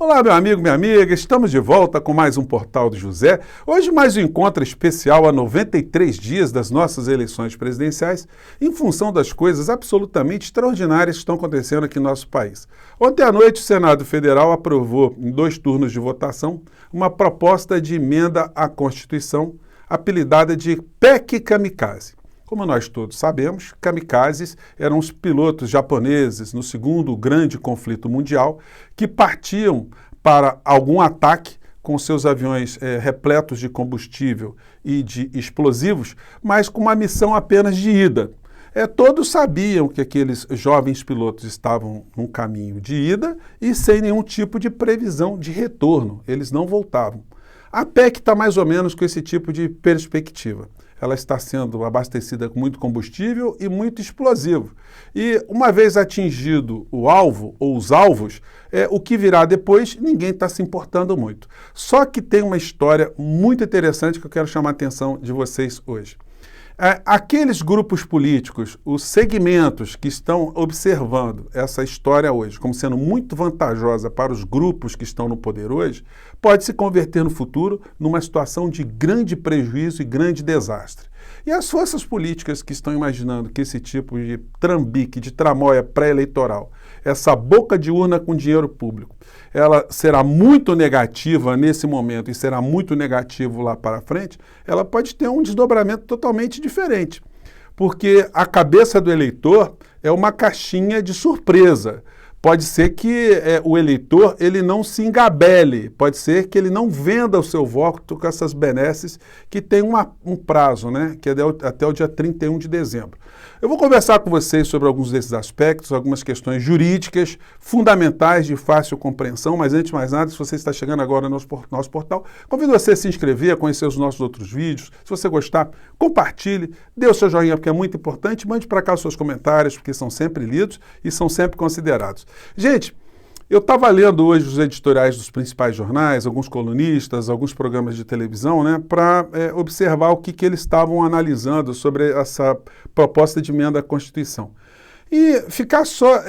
Olá, meu amigo, minha amiga, estamos de volta com mais um Portal do José. Hoje mais um encontro especial a 93 dias das nossas eleições presidenciais, em função das coisas absolutamente extraordinárias que estão acontecendo aqui no nosso país. Ontem à noite o Senado Federal aprovou, em 2 turnos de votação, uma proposta de emenda à Constituição, apelidada de PEC Kamikaze. Como nós todos sabemos, kamikazes eram os pilotos japoneses no segundo grande conflito mundial que partiam para algum ataque com seus aviões repletos de combustível e de explosivos, mas com uma missão apenas de ida. Todos sabiam que aqueles jovens pilotos estavam num caminho de ida e sem nenhum tipo de previsão de retorno, eles não voltavam. A PEC está mais ou menos com esse tipo de perspectiva. Ela está sendo abastecida com muito combustível e muito explosivo. E uma vez atingido o alvo, ou os alvos, o que virá depois, ninguém está se importando muito. Só que tem uma história muito interessante que eu quero chamar a atenção de vocês hoje. Aqueles grupos políticos, os segmentos que estão observando essa história hoje como sendo muito vantajosa para os grupos que estão no poder hoje, pode se converter no futuro numa situação de grande prejuízo e grande desastre. E as forças políticas que estão imaginando que esse tipo de trambique, de tramóia pré-eleitoral, essa boca de urna com dinheiro público, ela será muito negativa nesse momento e será muito negativo lá para frente, ela pode ter um desdobramento totalmente diferente. Porque a cabeça do eleitor é uma caixinha de surpresa. Pode ser que o eleitor ele não se engabele, pode ser que ele não venda o seu voto com essas benesses que tem um prazo, né, que é até o dia 31 de dezembro. Eu vou conversar com vocês sobre alguns desses aspectos, algumas questões jurídicas fundamentais de fácil compreensão, mas antes de mais nada, se você está chegando agora no nosso portal, convido você a se inscrever, a conhecer os nossos outros vídeos. Se você gostar, compartilhe, dê o seu joinha porque é muito importante, mande para cá os seus comentários, porque são sempre lidos e são sempre considerados. Gente, eu estava lendo hoje os editoriais dos principais jornais, alguns colunistas, alguns programas de televisão, né, para observar o que eles estavam analisando sobre essa proposta de emenda à Constituição. E ficar só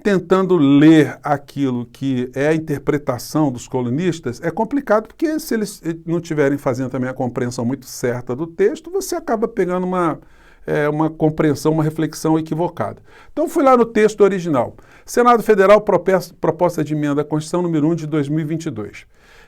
tentando ler aquilo que é a interpretação dos colunistas é complicado, porque se eles não estiverem fazendo também a compreensão muito certa do texto, você acaba pegando uma compreensão, uma reflexão equivocada. Então, fui lá no texto original. Senado Federal, proposta de emenda à Constituição número 1 de 2022.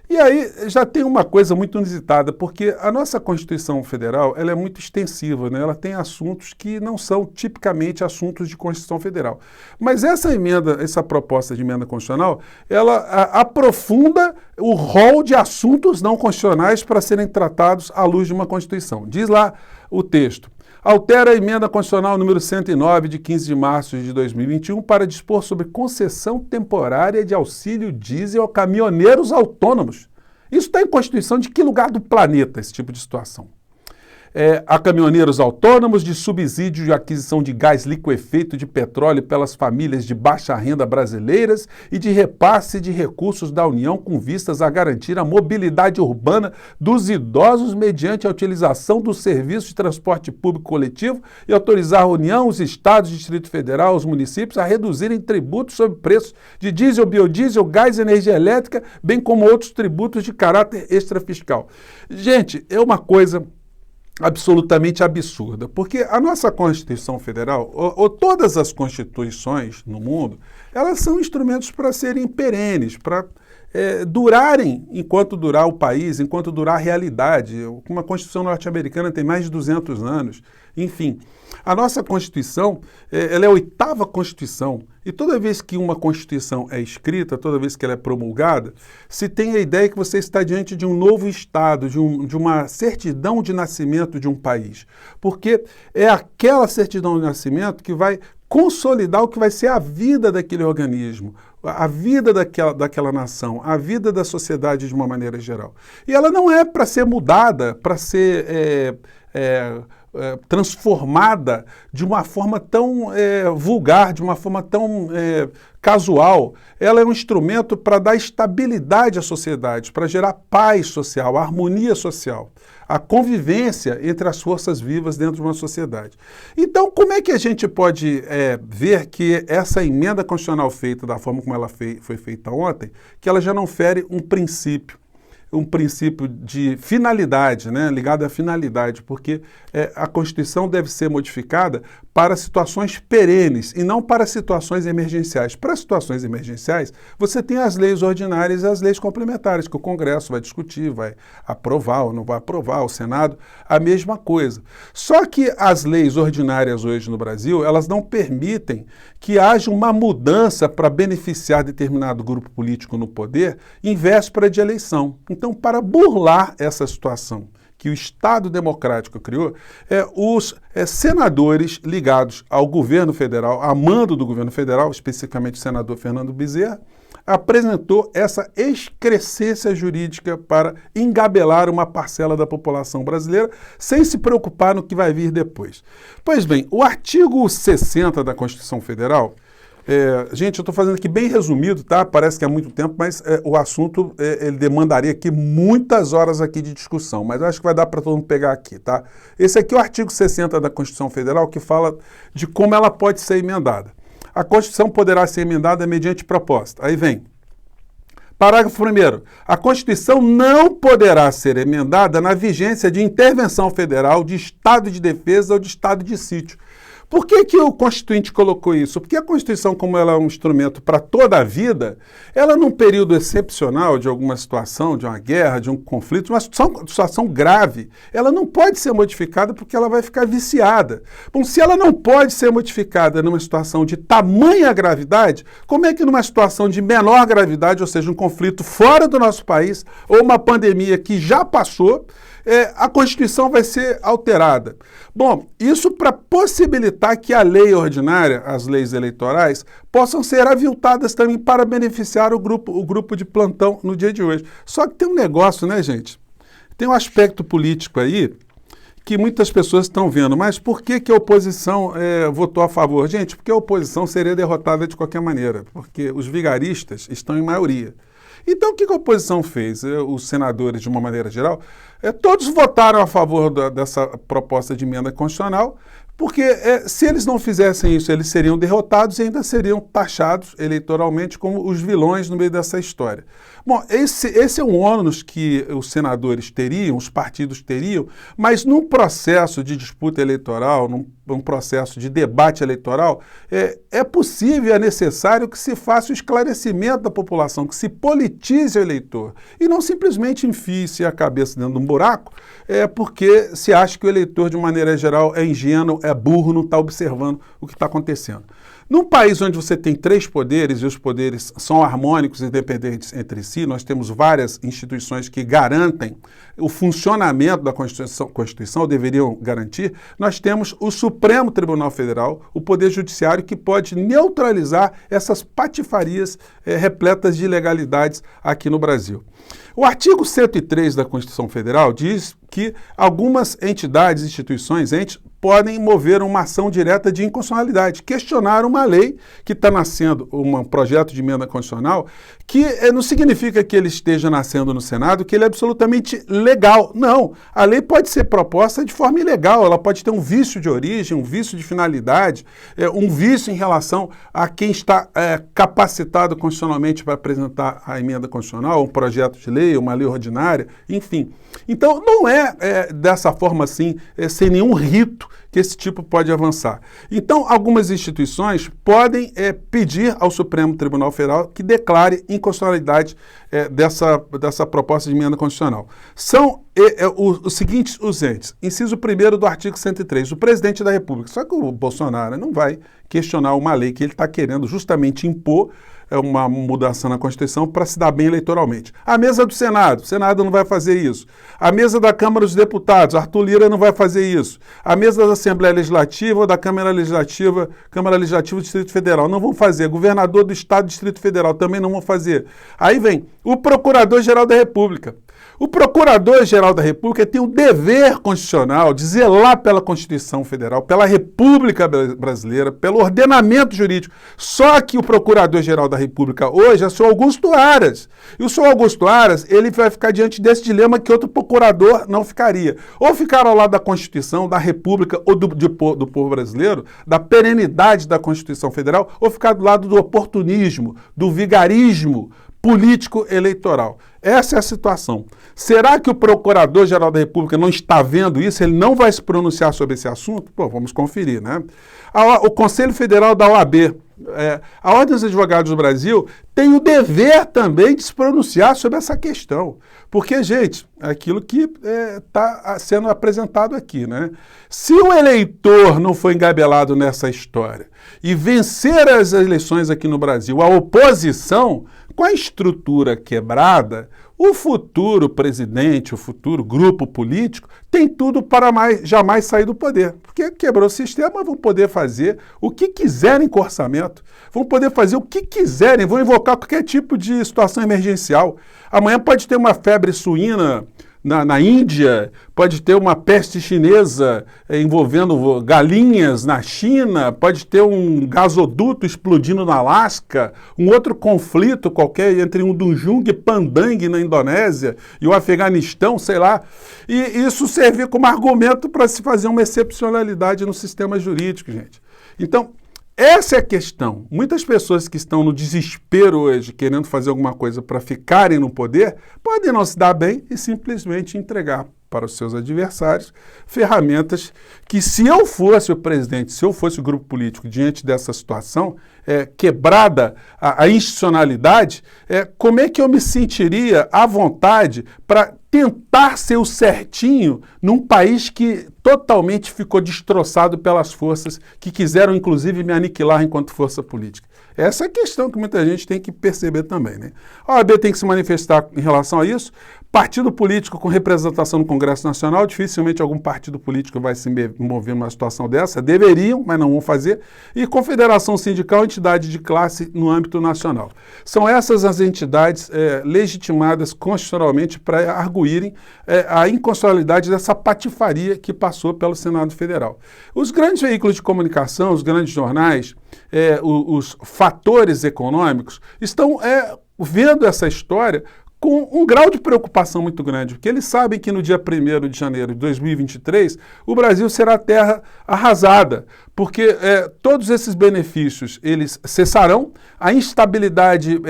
E aí já tem uma coisa muito inusitada, porque a nossa Constituição Federal ela é muito extensiva, né? Ela tem assuntos que não são tipicamente assuntos de Constituição Federal. Mas essa proposta de emenda constitucional, ela aprofunda o rol de assuntos não constitucionais para serem tratados à luz de uma Constituição. Diz lá o texto. Altera a emenda constitucional número 109, de 15 de março de 2021, para dispor sobre concessão temporária de auxílio diesel a caminhoneiros autônomos. Isso está em Constituição de que lugar do planeta, esse tipo de situação? A caminhoneiros autônomos, de subsídio de aquisição de gás liquefeito de petróleo pelas famílias de baixa renda brasileiras e de repasse de recursos da União com vistas a garantir a mobilidade urbana dos idosos mediante a utilização do serviço de transporte público coletivo e autorizar a União, os estados, o Distrito Federal, os municípios a reduzirem tributos sobre preços de diesel, biodiesel, gás e energia elétrica, bem como outros tributos de caráter extrafiscal. Gente, é uma coisa absolutamente absurda, porque a nossa Constituição Federal, ou todas as constituições no mundo, elas são instrumentos para serem perenes, para durarem enquanto durar o país, enquanto durar a realidade. Uma Constituição norte-americana tem mais de 200 anos. Enfim, a nossa Constituição, ela é a 8ª Constituição, e toda vez que uma Constituição é escrita, toda vez que ela é promulgada, se tem a ideia que você está diante de um novo Estado, de uma certidão de nascimento de um país, porque é aquela certidão de nascimento que vai consolidar o que vai ser a vida daquele organismo, a vida daquela nação, a vida da sociedade de uma maneira geral. E ela não é para ser mudada, para ser transformada de uma forma tão vulgar, de uma forma tão casual. Ela é um instrumento para dar estabilidade à sociedade, para gerar paz social, harmonia social, a convivência entre as forças vivas dentro de uma sociedade. Então, como é que a gente pode ver que essa emenda constitucional feita da forma como ela foi feita ontem, que ela já não fere um princípio de finalidade, né, ligado à finalidade, porque a Constituição deve ser modificada para situações perenes e não para situações emergenciais. Para situações emergenciais, você tem as leis ordinárias e as leis complementares, que o Congresso vai discutir, vai aprovar ou não vai aprovar, o Senado, a mesma coisa. Só que as leis ordinárias hoje no Brasil, elas não permitem que haja uma mudança para beneficiar determinado grupo político no poder em véspera de eleição. Então, para burlar essa situação que o Estado Democrático criou, os senadores ligados ao governo federal, a mando do governo federal, especificamente o senador Fernando Bezerra, apresentou essa excrescência jurídica para engabelar uma parcela da população brasileira sem se preocupar no que vai vir depois. Pois bem, o artigo 60 da Constituição Federal, gente, eu estou fazendo aqui bem resumido, tá? Parece que é muito tempo, mas o assunto ele demandaria aqui muitas horas aqui de discussão, mas acho que vai dar para todo mundo pegar aqui, tá? Esse aqui é o artigo 60 da Constituição Federal, que fala de como ela pode ser emendada. A Constituição poderá ser emendada mediante proposta. Aí vem. Parágrafo 1º. A Constituição não poderá ser emendada na vigência de intervenção federal, de estado de defesa ou de estado de sítio. Por que o Constituinte colocou isso? Porque a Constituição, como ela é um instrumento para toda a vida, ela num período excepcional de alguma situação, de uma guerra, de um conflito, uma situação grave, ela não pode ser modificada porque ela vai ficar viciada. Bom, se ela não pode ser modificada numa situação de tamanha gravidade, como é que numa situação de menor gravidade, ou seja, um conflito fora do nosso país, ou uma pandemia que já passou, a Constituição vai ser alterada? Bom, isso para possibilitar que a lei ordinária, as leis eleitorais, possam ser aviltadas também para beneficiar o grupo de plantão no dia de hoje. Só que tem um negócio, né, gente? Tem um aspecto político aí que muitas pessoas estão vendo. Mas por que a oposição votou a favor? Gente, porque a oposição seria derrotada de qualquer maneira, porque os vigaristas estão em maioria. Então, o que a oposição fez? Os senadores, de uma maneira geral, todos votaram a favor dessa proposta de emenda constitucional, porque se eles não fizessem isso, eles seriam derrotados e ainda seriam taxados eleitoralmente como os vilões no meio dessa história. Bom, esse é um ônus que os senadores teriam, os partidos teriam, mas num processo de disputa eleitoral, num processo de debate eleitoral, é possível, é necessário que se faça o esclarecimento da população, que se politize o eleitor e não simplesmente enfie-se a cabeça dentro de um buraco, porque se acha que o eleitor, de maneira geral, é ingênuo, é burro, não está observando o que está acontecendo. Num país onde você tem 3 poderes e os poderes são harmônicos e independentes entre si, nós temos várias instituições que garantem o funcionamento da Constituição, ou deveriam garantir, nós temos o Supremo Tribunal Federal, o Poder Judiciário, que pode neutralizar essas patifarias repletas de ilegalidades aqui no Brasil. O artigo 103 da Constituição Federal diz que algumas entidades, instituições, entes, podem mover uma ação direta de inconstitucionalidade, questionar uma lei que está nascendo, um projeto de emenda constitucional, que não significa que ele esteja nascendo no Senado, que ele é absolutamente legal. Não, a lei pode ser proposta de forma ilegal, ela pode ter um vício de origem, um vício de finalidade, um vício em relação a quem está capacitado constitucionalmente para apresentar a emenda constitucional, um projeto de lei, uma lei ordinária, enfim. Então, não é dessa forma assim, sem nenhum rito, que esse tipo pode avançar. Então, algumas instituições podem pedir ao Supremo Tribunal Federal que declare inconstitucionalidade dessa proposta de emenda constitucional. São os seguintes os entes. Inciso 1º do artigo 103, o presidente da República. Só que o Bolsonaro não vai questionar uma lei que ele está querendo justamente impor uma mudança na Constituição para se dar bem eleitoralmente. A mesa do Senado, o Senado não vai fazer isso. A mesa da Câmara dos Deputados, Arthur Lira não vai fazer isso. A mesa da Assembleia Legislativa ou da Câmara Legislativa do Distrito Federal não vão fazer. Governador do Estado do Distrito Federal também não vão fazer. Aí vem o Procurador-Geral da República. O Procurador-Geral da República tem o dever constitucional de zelar pela Constituição Federal, pela República Brasileira, pelo ordenamento jurídico. Só que o Procurador-Geral da República hoje é o senhor Augusto Aras. E o senhor Augusto Aras, ele vai ficar diante desse dilema que outro procurador não ficaria. Ou ficar ao lado da Constituição, da República ou do povo brasileiro, da perenidade da Constituição Federal, ou ficar do lado do oportunismo, do vigarismo político eleitoral. Essa é a situação. Será que o Procurador-Geral da República não está vendo isso? Ele não vai se pronunciar sobre esse assunto? Pô, vamos conferir, né? O Conselho Federal da OAB, a Ordem dos Advogados do Brasil, tem o dever também de se pronunciar sobre essa questão. Porque, gente, é aquilo que está sendo apresentado aqui, né? Se o eleitor não foi engabelado nessa história e vencer as eleições aqui no Brasil, a oposição, com a estrutura quebrada, o futuro presidente, o futuro grupo político, tem tudo para jamais sair do poder. Porque quebrou o sistema, vão poder fazer o que quiserem com orçamento, vão poder fazer o que quiserem, vão invocar qualquer tipo de situação emergencial. Amanhã pode ter uma febre suína na Índia, pode ter uma peste chinesa envolvendo galinhas na China, pode ter um gasoduto explodindo na Alasca, um outro conflito qualquer entre um Dunjung e Pandang na Indonésia e o Afeganistão, sei lá. E isso servir como argumento para se fazer uma excepcionalidade no sistema jurídico, gente. Então, essa é a questão. Muitas pessoas que estão no desespero hoje, querendo fazer alguma coisa para ficarem no poder, podem não se dar bem e simplesmente entregar para os seus adversários ferramentas que, se eu fosse o presidente, se eu fosse o grupo político diante dessa situação, quebrada a institucionalidade, como é que eu me sentiria à vontade para tentar ser o certinho num país que totalmente ficou destroçado pelas forças que quiseram, inclusive, me aniquilar enquanto força política? Essa é a questão que muita gente tem que perceber também, né? A OAB tem que se manifestar em relação a isso. Partido político com representação no Congresso Nacional, dificilmente algum partido político vai se mover numa situação dessa. Deveriam, mas não vão fazer. E confederação sindical, entidade de classe no âmbito nacional. São essas as entidades legitimadas constitucionalmente para arguírem a inconstitucionalidade dessa patifaria que passou pelo Senado Federal. Os grandes veículos de comunicação, os grandes jornais, os fatores econômicos estão vendo essa história com um grau de preocupação muito grande, porque eles sabem que no dia 1º de janeiro de 2023, o Brasil será terra arrasada, porque todos esses benefícios, eles cessarão, a instabilidade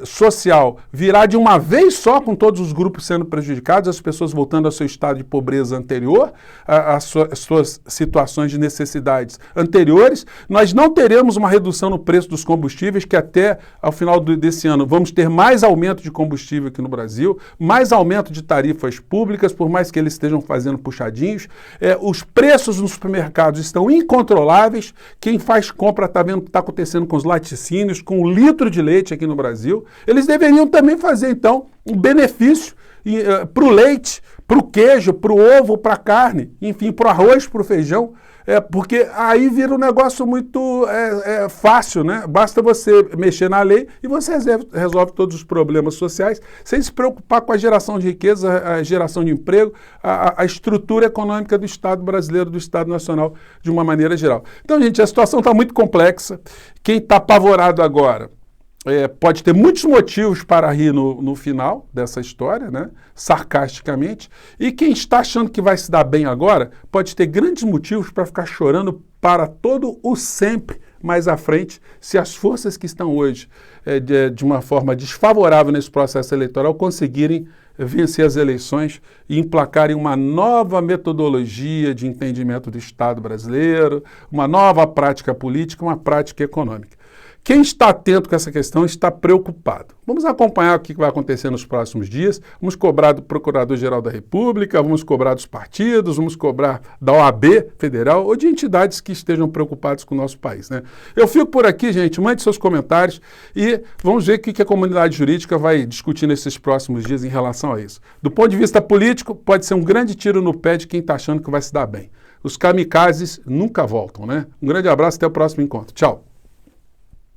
social virá de uma vez só, com todos os grupos sendo prejudicados, as pessoas voltando ao seu estado de pobreza anterior, às suas situações de necessidades anteriores. Nós não teremos uma redução no preço dos combustíveis, que até ao final desse ano vamos ter mais aumento de combustível aqui no Brasil, mais aumento de tarifas públicas, por mais que eles estejam fazendo puxadinhos. Os preços nos supermercados estão incontroláveis. Quem faz compra está vendo o que está acontecendo com os laticínios, com o litro de leite aqui no Brasil. Eles deveriam também fazer, então, um benefício para o leite, para o queijo, para o ovo, para a carne, enfim, para o arroz, para o feijão. Porque aí vira um negócio muito fácil, né? Basta você mexer na lei e você resolve todos os problemas sociais sem se preocupar com a geração de riqueza, a geração de emprego, a estrutura econômica do Estado brasileiro, do Estado nacional, de uma maneira geral. Então, gente, a situação está muito complexa. Quem está apavorado agora pode ter muitos motivos para rir no final dessa história, né? Sarcasticamente, e quem está achando que vai se dar bem agora pode ter grandes motivos para ficar chorando para todo o sempre mais à frente, se as forças que estão hoje de uma forma desfavorável nesse processo eleitoral conseguirem vencer as eleições e emplacarem uma nova metodologia de entendimento do Estado brasileiro, uma nova prática política, uma prática econômica. Quem está atento com essa questão está preocupado. Vamos acompanhar o que vai acontecer nos próximos dias. Vamos cobrar do Procurador-Geral da República, vamos cobrar dos partidos, vamos cobrar da OAB federal ou de entidades que estejam preocupadas com o nosso país, né? Eu fico por aqui, gente. Mande seus comentários e vamos ver o que a comunidade jurídica vai discutir nesses próximos dias em relação a isso. Do ponto de vista político, pode ser um grande tiro no pé de quem está achando que vai se dar bem. Os kamikazes nunca voltam, né? Um grande abraço, até o próximo encontro. Tchau.